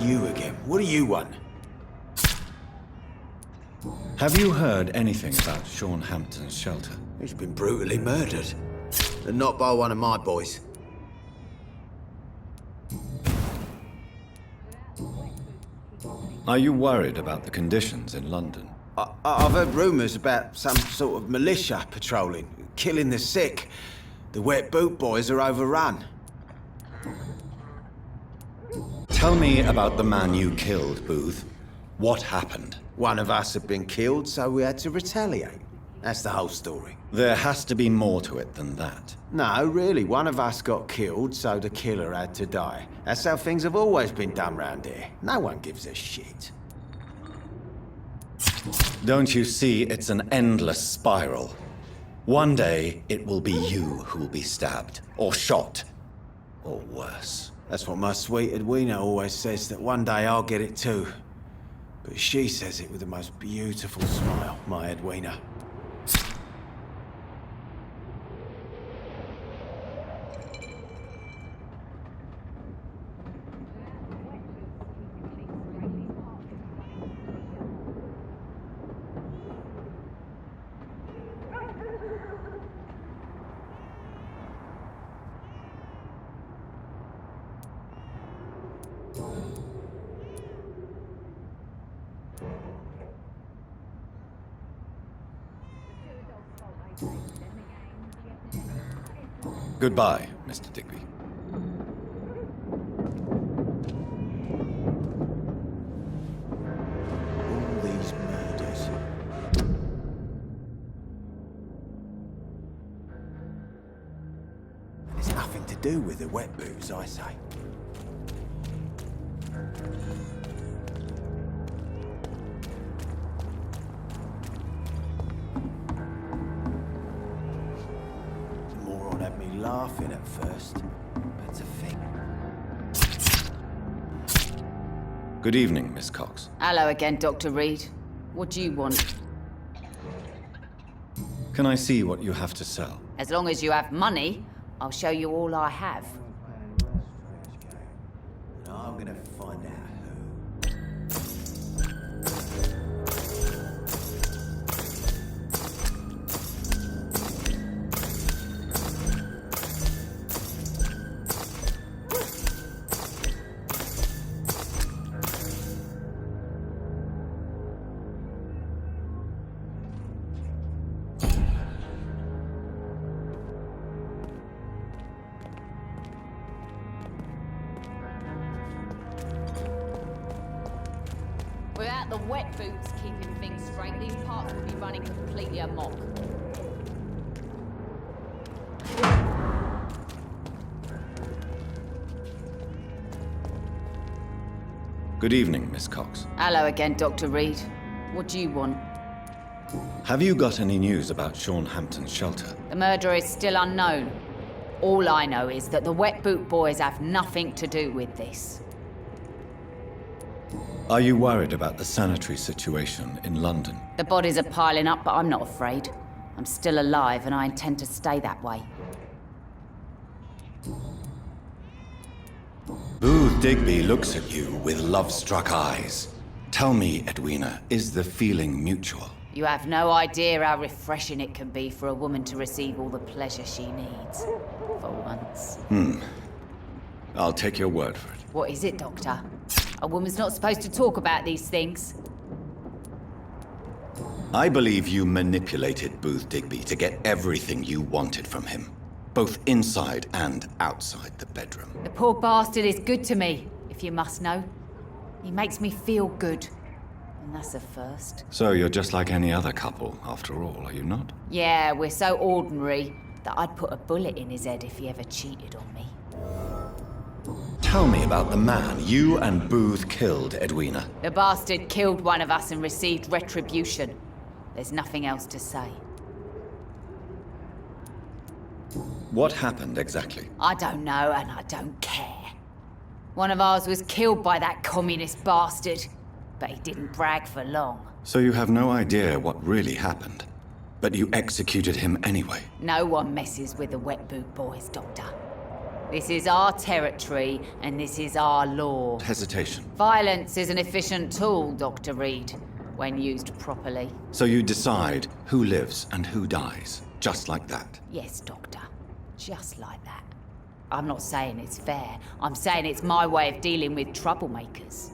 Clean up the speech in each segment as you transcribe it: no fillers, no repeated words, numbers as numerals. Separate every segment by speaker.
Speaker 1: You again. What do you want?
Speaker 2: Have you heard anything about Sean Hampton's shelter?
Speaker 1: He's been brutally murdered. And not by one of my boys.
Speaker 2: Are you worried about the conditions in London?
Speaker 1: I've heard rumours about some sort of militia patrolling, killing the sick. The wet boot boys are overrun.
Speaker 2: Tell me about the man you killed, Booth. What happened?
Speaker 1: One of us had been killed, so we had to retaliate. That's the whole story.
Speaker 2: There has to be more to it than that.
Speaker 1: No, really. One of us got killed, so the killer had to die. That's how things have always been done round here. No one gives a shit.
Speaker 2: Don't you see it's an endless spiral? One day, it will be you who will be stabbed, or shot, or worse.
Speaker 1: That's what my sweet Edwina always says, that one day I'll get it too. But she says it with the most beautiful smile, my Edwina.
Speaker 2: Goodbye, Mr. Digby.
Speaker 1: All these murders. And it's nothing to do with the wet boots, I say. Had me laughing at first, but to think.
Speaker 2: Good evening, Miss Cox.
Speaker 3: Hello again, Dr. Reed. What do you want?
Speaker 2: Can I see what you have to sell?
Speaker 3: As long as you have money, I'll show you all I have.
Speaker 1: And I'm gonna find out who.
Speaker 3: Without the wet boots keeping things straight, these parts would be running completely amok.
Speaker 2: Good evening, Miss Cox.
Speaker 3: Hello again, Dr. Reed. What do you want?
Speaker 2: Have you got any news about Sean Hampton's shelter?
Speaker 3: The murderer is still unknown. All I know is that the wet boot boys have nothing to do with this.
Speaker 2: Are you worried about the sanitary situation in London?
Speaker 3: The bodies are piling up, but I'm not afraid. I'm still alive, and I intend to stay that way.
Speaker 2: Booth Digby looks at you with love-struck eyes. Tell me, Edwina, is the feeling mutual?
Speaker 3: You have no idea how refreshing it can be for a woman to receive all the pleasure she needs. For once.
Speaker 2: I'll take your word for it.
Speaker 3: What is it, Doctor? A woman's not supposed to talk about these things.
Speaker 2: I believe you manipulated Booth Digby to get everything you wanted from him, both inside and outside the bedroom.
Speaker 3: The poor bastard is good to me, if you must know. He makes me feel good. And that's a first.
Speaker 2: So you're just like any other couple, after all, are you not?
Speaker 3: Yeah, we're so ordinary that I'd put a bullet in his head if he ever cheated on me.
Speaker 2: Tell me about the man you and Booth killed, Edwina.
Speaker 3: The bastard killed one of us and received retribution. There's nothing else to say.
Speaker 2: What happened exactly?
Speaker 3: I don't know, and I don't care. One of ours was killed by that communist bastard, but he didn't brag for long.
Speaker 2: So you have no idea what really happened, but you executed him anyway.
Speaker 3: No one messes with the Wet Boot Boys, Doctor. This is our territory, and this is our law.
Speaker 2: Hesitation.
Speaker 3: Violence is an efficient tool, Dr. Reed, when used properly.
Speaker 2: So you decide who lives and who dies, just like that.
Speaker 3: Yes, Doctor. Just like that. I'm not saying it's fair. I'm saying it's my way of dealing with troublemakers.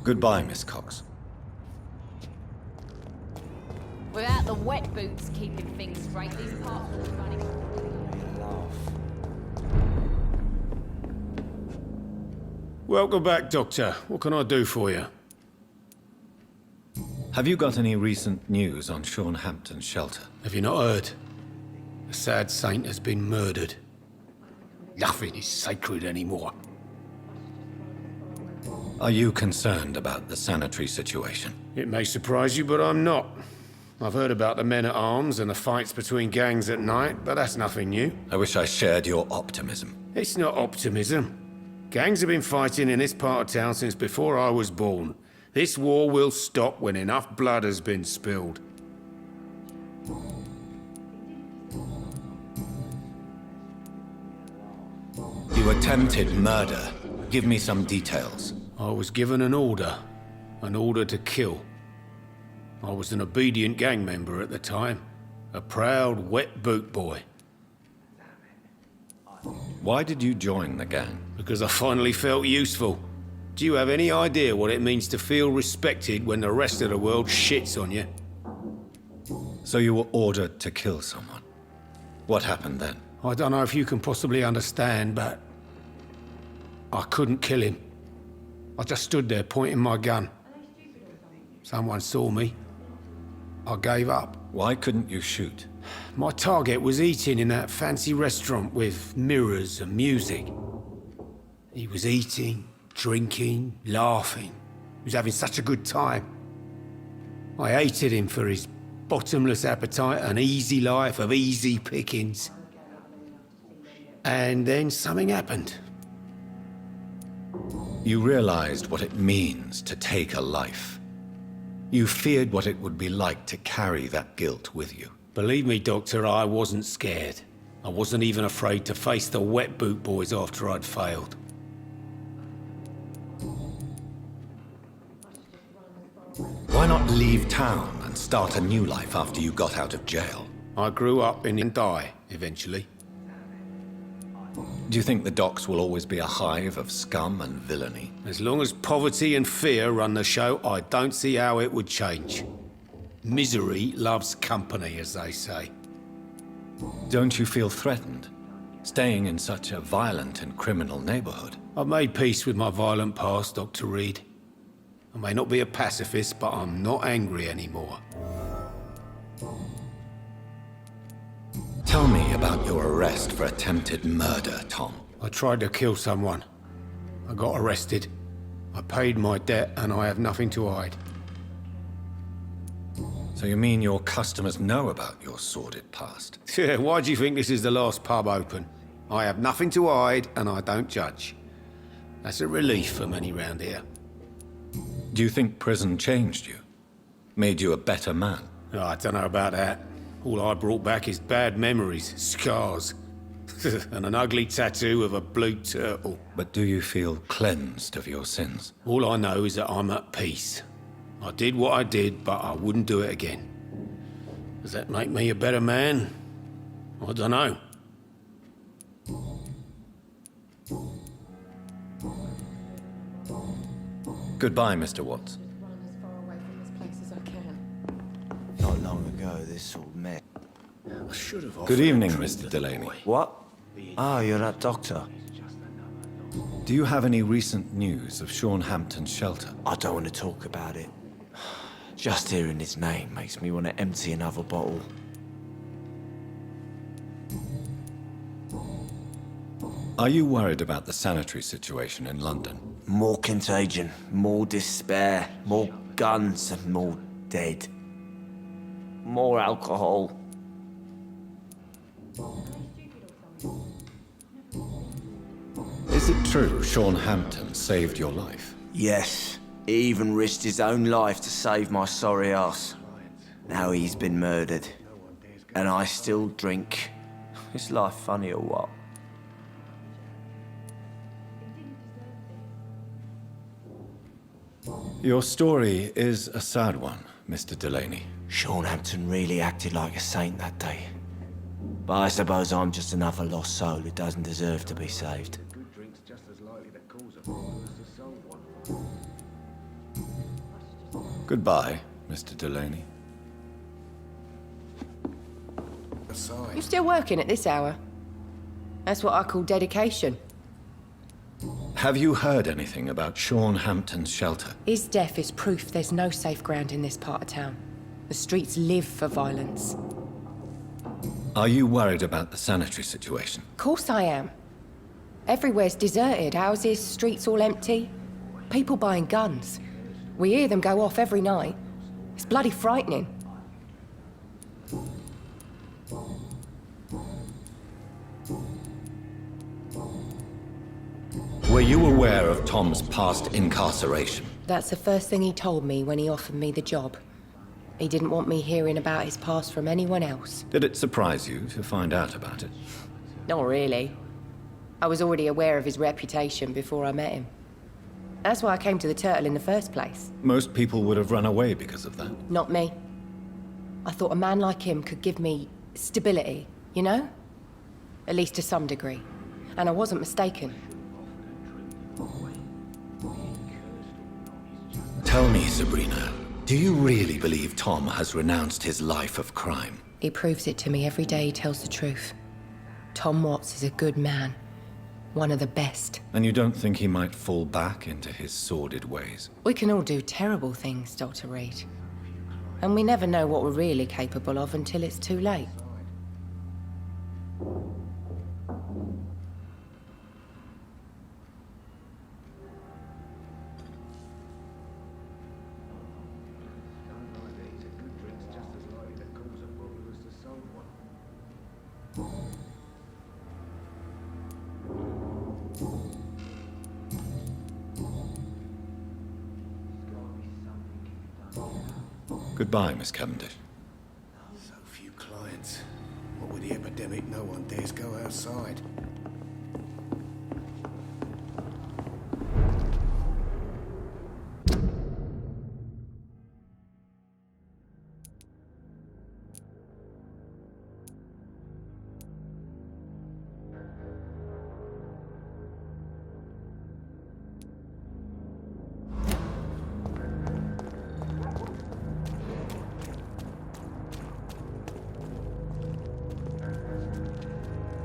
Speaker 2: Goodbye, Miss Cox.
Speaker 3: Without the wet boots keeping things straight, these parts will be running.
Speaker 4: Welcome back, Doctor. What can I do for you?
Speaker 2: Have you got any recent news on Sean Hampton's shelter?
Speaker 4: Have you not heard? A sad saint has been murdered. Nothing is sacred anymore.
Speaker 2: Are you concerned about the sanitary situation?
Speaker 4: It may surprise you, but I'm not. I've heard about the men-at-arms and the fights between gangs at night, but that's nothing new.
Speaker 2: I wish I shared your optimism.
Speaker 4: It's not optimism. Gangs have been fighting in this part of town since before I was born. This war will stop when enough blood has been spilled.
Speaker 2: You attempted murder. Give me some details.
Speaker 4: I was given an order to kill. I was an obedient gang member at the time, a proud wet boot boy.
Speaker 2: Why did you join the gang?
Speaker 4: Because I finally felt useful. Do you have any idea what it means to feel respected when the rest of the world shits on you?
Speaker 2: So you were ordered to kill someone. What happened then?
Speaker 4: I don't know if you can possibly understand, but I couldn't kill him. I just stood there pointing my gun. Someone saw me. I gave up.
Speaker 2: Why couldn't you shoot?
Speaker 4: My target was eating in that fancy restaurant with mirrors and music. He was eating, drinking, laughing. He was having such a good time. I hated him for his bottomless appetite and easy life of easy pickings. And then something happened.
Speaker 2: You realized what it means to take a life. You feared what it would be like to carry that guilt with you.
Speaker 4: Believe me, Doctor, I wasn't scared. I wasn't even afraid to face the wet boot boys after I'd failed.
Speaker 2: Why not leave town and start a new life after you got out of jail?
Speaker 4: I grew up and die, eventually.
Speaker 2: Do you think the docks will always be a hive of scum and villainy?
Speaker 4: As long as poverty and fear run the show, I don't see how it would change. Misery loves company, as they say.
Speaker 2: Don't you feel threatened, staying in such a violent and criminal neighborhood?
Speaker 4: I've made peace with my violent past, Dr. Reed. I may not be a pacifist, but I'm not angry anymore.
Speaker 2: Tell me about your arrest for attempted murder, Tom.
Speaker 4: I tried to kill someone. I got arrested. I paid my debt, and I have nothing to hide.
Speaker 2: So you mean your customers know about your sordid past?
Speaker 4: Yeah, why do you think this is the last pub open? I have nothing to hide, and I don't judge. That's a relief for many round here.
Speaker 2: Do you think prison changed you? Made you a better man?
Speaker 4: Oh, I don't know about that. All I brought back is bad memories, scars, and an ugly tattoo of a blue turtle.
Speaker 2: But do you feel cleansed of your sins?
Speaker 4: All I know is that I'm at peace. I did what I did, but I wouldn't do it again. Does that make me a better man? I don't know.
Speaker 2: Goodbye, Mr. Watts.
Speaker 5: Run as far away from this place as I can.
Speaker 1: Not long ago, this all met.
Speaker 4: I should have offered
Speaker 2: Good evening,
Speaker 4: a drink
Speaker 2: Mr.
Speaker 4: to the
Speaker 2: Delaney.
Speaker 4: boy.
Speaker 1: What? Ah, you're that doctor.
Speaker 2: Do you have any recent news of Sean Hampton's shelter?
Speaker 1: I don't want to talk about it. Just hearing his name makes me want to empty another bottle.
Speaker 2: Are you worried about the sanitary situation in London?
Speaker 1: More contagion, more despair, more guns and more dead. More alcohol.
Speaker 2: Is it true Sean Hampton saved your life?
Speaker 1: Yes. He even risked his own life to save my sorry ass. Now he's been murdered. And I still drink. Is life funny or what?
Speaker 2: Your story is a sad one, Mr. Delaney.
Speaker 1: Sean Hampton really acted like a saint that day. But I suppose I'm just another lost soul who doesn't deserve to be saved.
Speaker 2: Goodbye, Mr. Delaney.
Speaker 5: You still working at this hour? That's what I call dedication.
Speaker 2: Have you heard anything about Sean Hampton's shelter?
Speaker 5: His death is proof there's no safe ground in this part of town. The streets live for violence.
Speaker 2: Are you worried about the sanitary situation?
Speaker 5: Of course I am. Everywhere's deserted. Houses, streets all empty. People buying guns. We hear them go off every night. It's bloody frightening.
Speaker 2: Were you aware of Tom's past incarceration?
Speaker 5: That's the first thing he told me when he offered me the job. He didn't want me hearing about his past from anyone else.
Speaker 2: Did it surprise you to find out about it?
Speaker 5: Not really. I was already aware of his reputation before I met him. That's why I came to the Turtle in the first place.
Speaker 2: Most people would have run away because of that.
Speaker 5: Not me. I thought a man like him could give me stability, you know? At least to some degree. And I wasn't mistaken.
Speaker 2: Tell me, Sabrina, do you really believe Tom has renounced his life of crime?
Speaker 5: He proves it to me every day he tells the truth. Tom Watts is a good man. One of the best.
Speaker 2: And you don't think he might fall back into his sordid ways?
Speaker 5: We can all do terrible things, Dr. Reed. And we never know what we're really capable of until it's too late.
Speaker 2: Goodbye, Miss Cavendish.
Speaker 6: So few clients. What with the epidemic, no one dares go outside.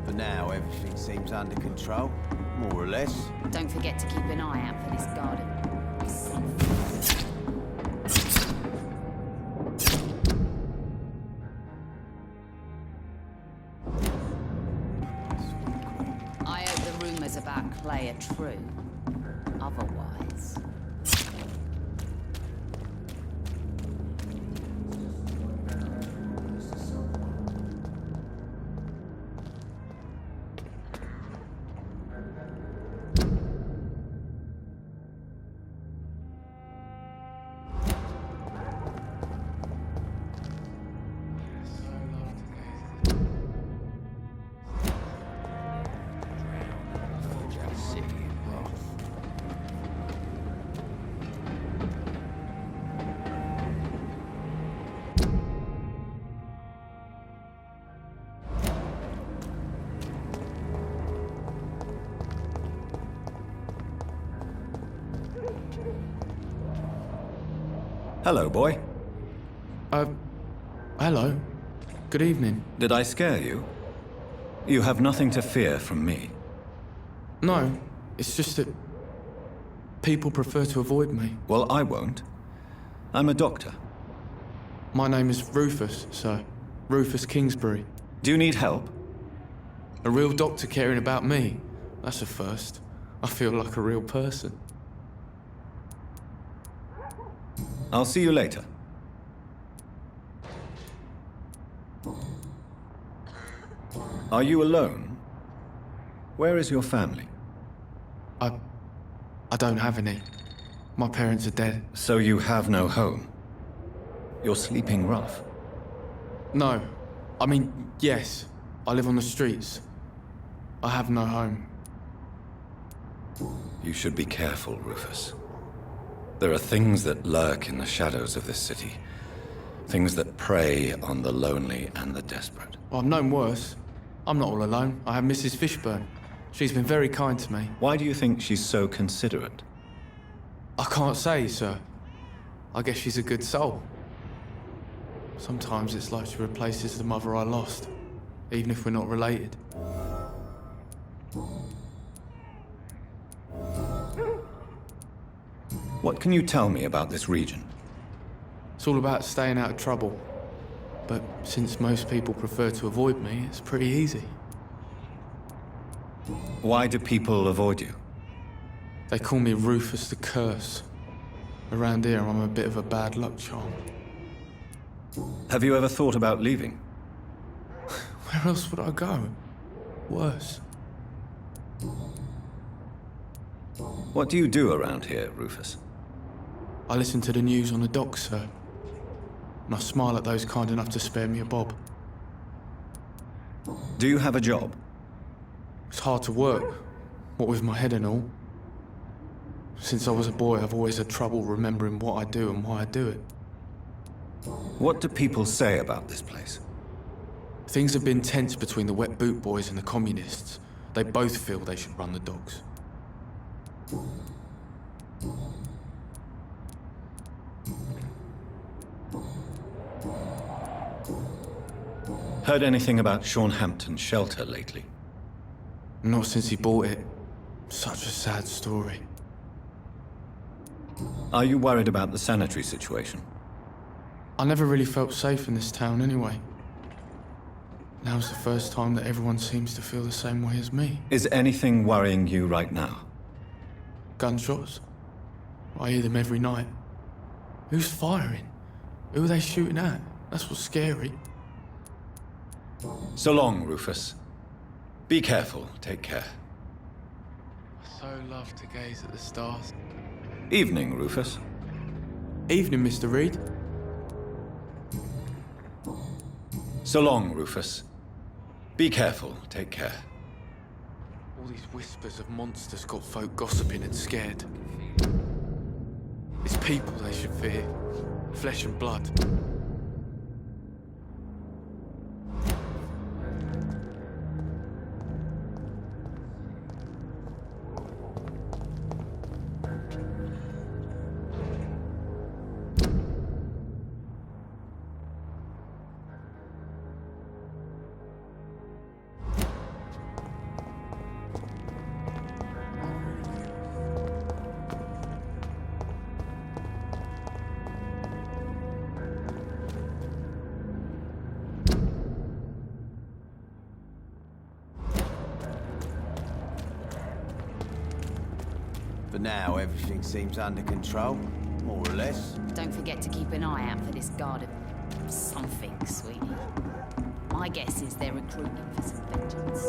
Speaker 1: For now, everything seems under control, more or less.
Speaker 3: Don't forget to keep an eye out for this garden. I hope the rumors about Clay are true. Otherwise...
Speaker 2: Hello, boy.
Speaker 7: Hello. Good evening.
Speaker 2: Did I scare you? You have nothing to fear from me.
Speaker 7: No, it's just that people prefer to avoid me.
Speaker 2: Well, I won't. I'm a doctor.
Speaker 7: My name is Rufus, sir. Rufus Kingsbury.
Speaker 2: Do you need help?
Speaker 7: A real doctor caring about me. That's a first. I feel like a real person.
Speaker 2: I'll see you later. Are you alone? Where is your family?
Speaker 7: I don't have any. My parents are dead.
Speaker 2: So you have no home? You're sleeping rough.
Speaker 7: No. I mean, yes. I live on the streets. I have no home.
Speaker 2: You should be careful, Rufus. There are things that lurk in the shadows of this city. Things that prey on the lonely and the desperate.
Speaker 7: Well, I've known worse. I'm not all alone. I have Mrs. Fishburne. She's been very kind to me.
Speaker 2: Why do you think she's so considerate?
Speaker 7: I can't say, sir. I guess she's a good soul. Sometimes it's like she replaces the mother I lost, even if we're not related.
Speaker 2: What can you tell me about this region?
Speaker 7: It's all about staying out of trouble. But since most people prefer to avoid me, it's pretty easy.
Speaker 2: Why do people avoid you?
Speaker 7: They call me Rufus the Curse. Around here, I'm a bit of a bad luck charm.
Speaker 2: Have you ever thought about leaving?
Speaker 7: Where else would I go? Worse.
Speaker 2: What do you do around here, Rufus?
Speaker 7: I listen to the news on the docks, sir. And I smile at those kind enough to spare me a bob.
Speaker 2: Do you have a job?
Speaker 7: It's hard to work, what with my head and all. Since I was a boy, I've always had trouble remembering what I do and why I do it.
Speaker 2: What do people say about this place?
Speaker 7: Things have been tense between the wet boot boys and the communists. They both feel they should run the docks.
Speaker 2: Heard anything about Sean Hampton's shelter lately?
Speaker 7: Not since he bought it. Such a sad story.
Speaker 2: Are you worried about the sanitary situation?
Speaker 7: I never really felt safe in this town anyway. Now's the first time that everyone seems to feel the same way as me.
Speaker 2: Is anything worrying you right now?
Speaker 7: Gunshots? I hear them every night. Who's firing? Who are they shooting at? That's what's scary.
Speaker 2: So long, Rufus. Be careful. Take care.
Speaker 7: I so love to gaze at the stars.
Speaker 2: Evening, Rufus.
Speaker 7: Evening, Mr. Reed.
Speaker 2: So long, Rufus. Be careful. Take care.
Speaker 7: All these whispers of monsters got folk gossiping and scared. It's people they should fear. Flesh and blood.
Speaker 1: For now, everything seems under control, more or less.
Speaker 3: Don't forget to keep an eye out for this guard of something, sweetie. My guess is they're recruiting for some vengeance.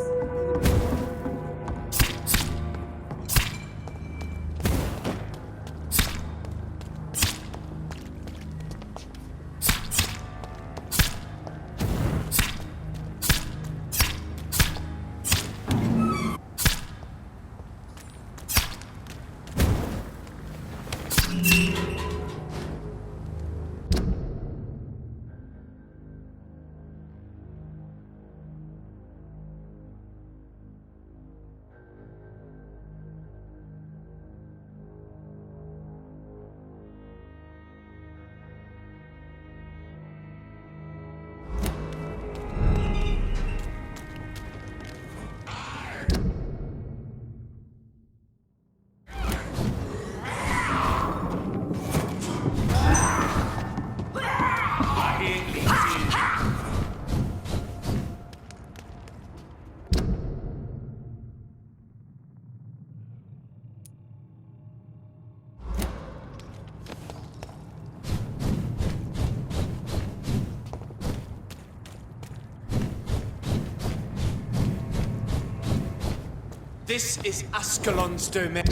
Speaker 8: This is Ascalon's domain.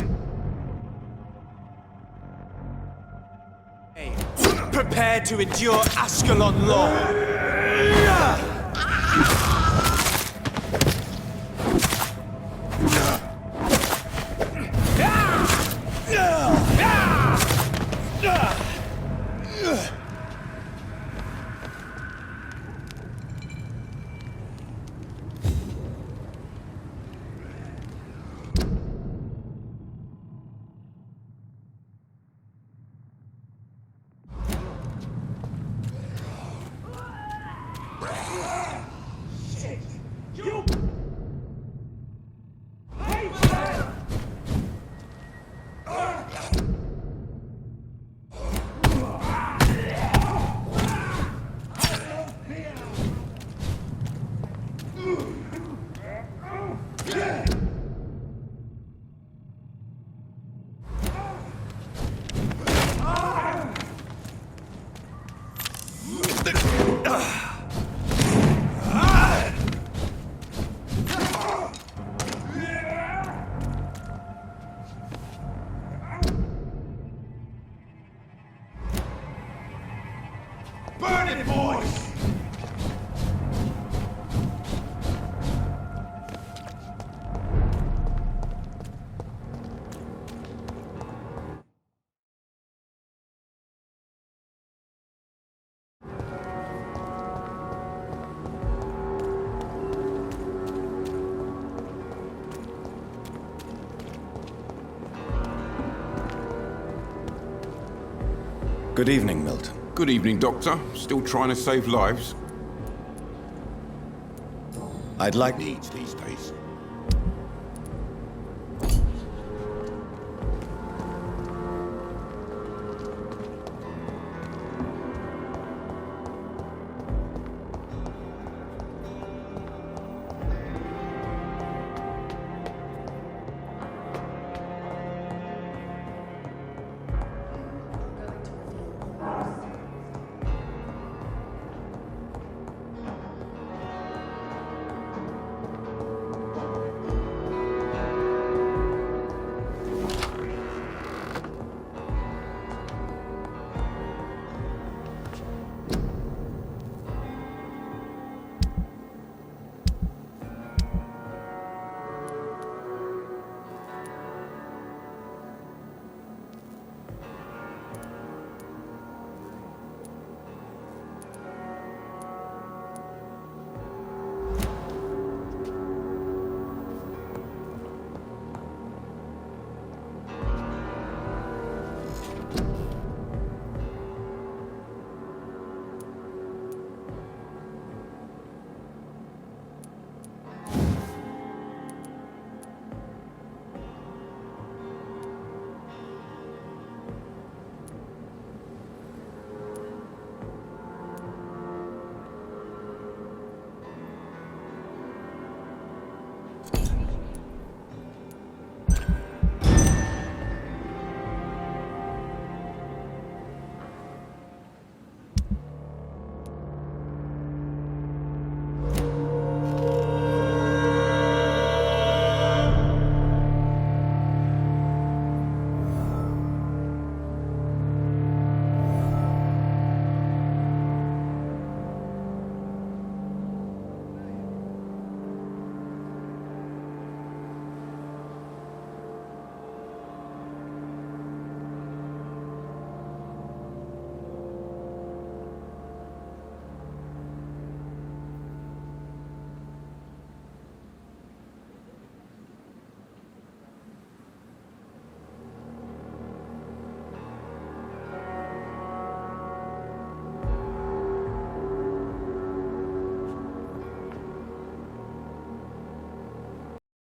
Speaker 8: Prepare to endure Ascalon law.
Speaker 6: Burn it, boys!
Speaker 2: Good evening, Milton.
Speaker 9: Good evening, Doctor. Still trying to save lives?
Speaker 2: I'd like...
Speaker 9: Needs these days.